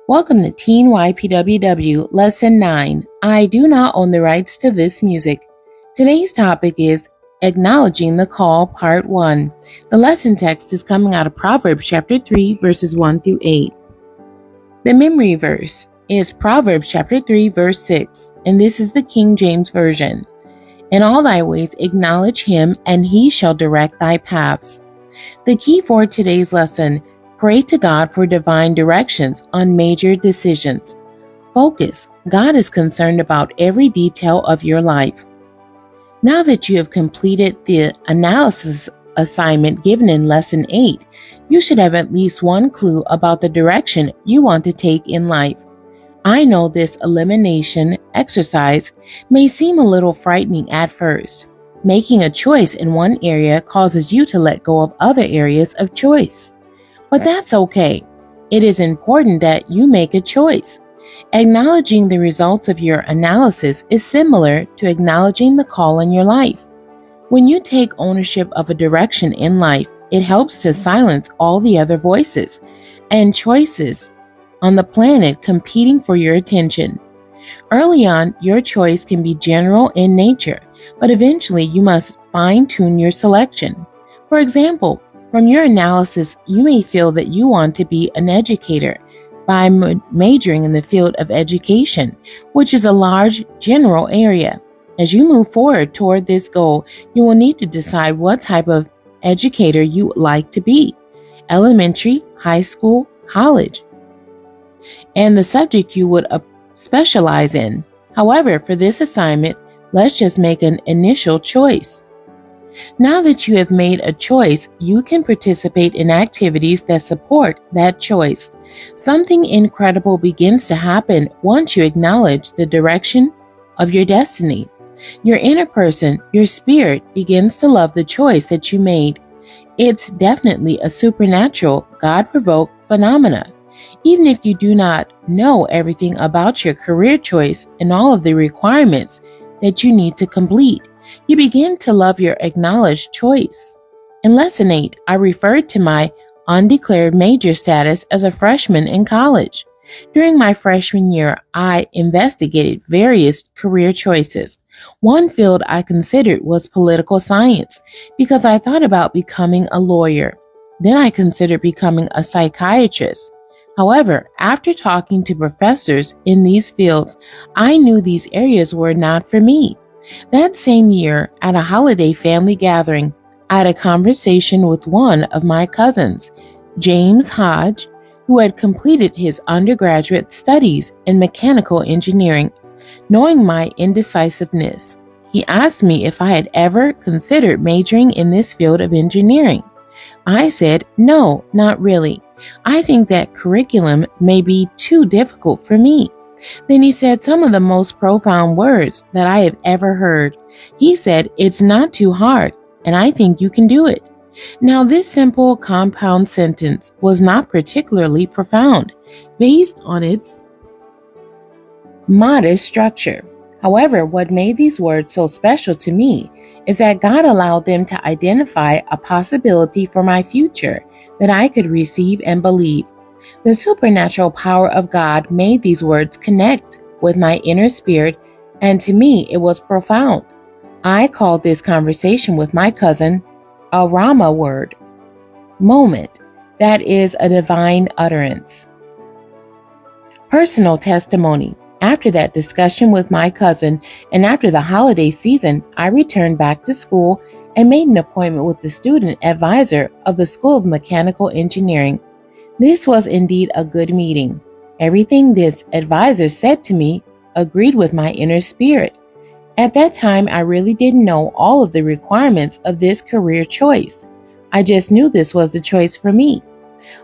Welcome to Teen ypww Lesson 9. I do not own the rights to this music. Today's topic is Acknowledging the Call, Part 1. The lesson text is coming out of Proverbs chapter 3, verses 1 through 8. The memory verse is Proverbs chapter 3, verse 6, and this is the King James Version. In all thy ways acknowledge him, and he shall direct thy paths. The key for today's lesson: pray to God for divine directions on major decisions. Focus. God is concerned about every detail of your life. Now that you have completed the analysis assignment given in Lesson 8, you should have at least one clue about the direction you want to take in life. I know this elimination exercise may seem a little frightening at first. Making a choice in one area causes you to let go of other areas of choice. But that's okay. It is important that you make a choice. Acknowledging the results of your analysis is similar to acknowledging the call in your life. When you take ownership of a direction in life, it helps to silence all the other voices and choices on the planet competing for your attention. Early on, your choice can be general in nature, but eventually you must fine-tune your selection. For example, from your analysis, you may feel that you want to be an educator by majoring in the field of education, which is a large general area. As you move forward toward this goal, you will need to decide what type of educator you would like to be: elementary, high school, college, and the subject you would specialize in. However, for this assignment, let's just make an initial choice. Now that you have made a choice, you can participate in activities that support that choice. Something incredible begins to happen once you acknowledge the direction of your destiny. Your inner person, your spirit, begins to love the choice that you made. It's definitely a supernatural, God-provoked phenomena. Even if you do not know everything about your career choice and all of the requirements that you need to complete, you begin to love your acknowledged choice. In Lesson 8, I referred to my undeclared major status as a freshman in college. During my freshman year, I investigated various career choices. One field I considered was political science because I thought about becoming a lawyer. Then I considered becoming a psychiatrist. However, after talking to professors in these fields, I knew these areas were not for me. That same year, at a holiday family gathering, I had a conversation with one of my cousins, James Hodge, who had completed his undergraduate studies in mechanical engineering. Knowing my indecisiveness, he asked me if I had ever considered majoring in this field of engineering. I said, no, not really. I think that curriculum may be too difficult for me. Then he said some of the most profound words that I have ever heard. He said, it's not too hard, and I think you can do it. Now, this simple compound sentence was not particularly profound, based on its modest structure. However, what made these words so special to me is that God allowed them to identify a possibility for my future that I could receive and believe. The supernatural power of God made these words connect with my inner spirit, and to me it was profound. I called this conversation with my cousin a Rama word moment, that is a divine utterance. Personal testimony. After that discussion with my cousin and after the holiday season, I returned back to school and made an appointment with the student advisor of the School of Mechanical Engineering. This was indeed a good meeting. Everything this advisor said to me agreed with my inner spirit. At that time, I really didn't know all of the requirements of this career choice. I just knew this was the choice for me.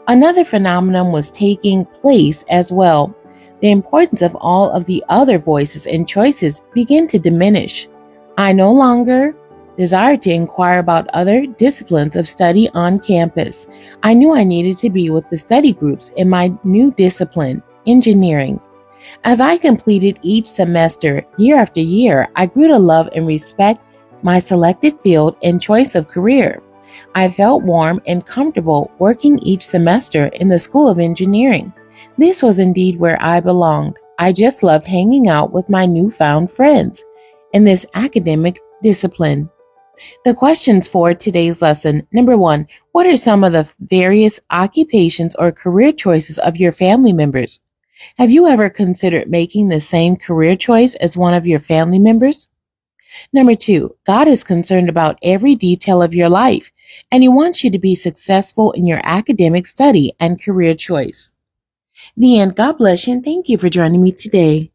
Another phenomenon was taking place as well. The importance of all of the other voices and choices began to diminish. I no longer desired to inquire about other disciplines of study on campus. I knew I needed to be with the study groups in my new discipline, engineering. As I completed each semester, year after year, I grew to love and respect my selected field and choice of career. I felt warm and comfortable working each semester in the School of Engineering. This was indeed where I belonged. I just loved hanging out with my newfound friends in this academic discipline. The questions for today's lesson. Number one, what are some of the various occupations or career choices of your family members? Have you ever considered making the same career choice as one of your family members? Number two, God is concerned about every detail of your life, and He wants you to be successful in your academic study and career choice. The end. God bless you, and thank you for joining me today.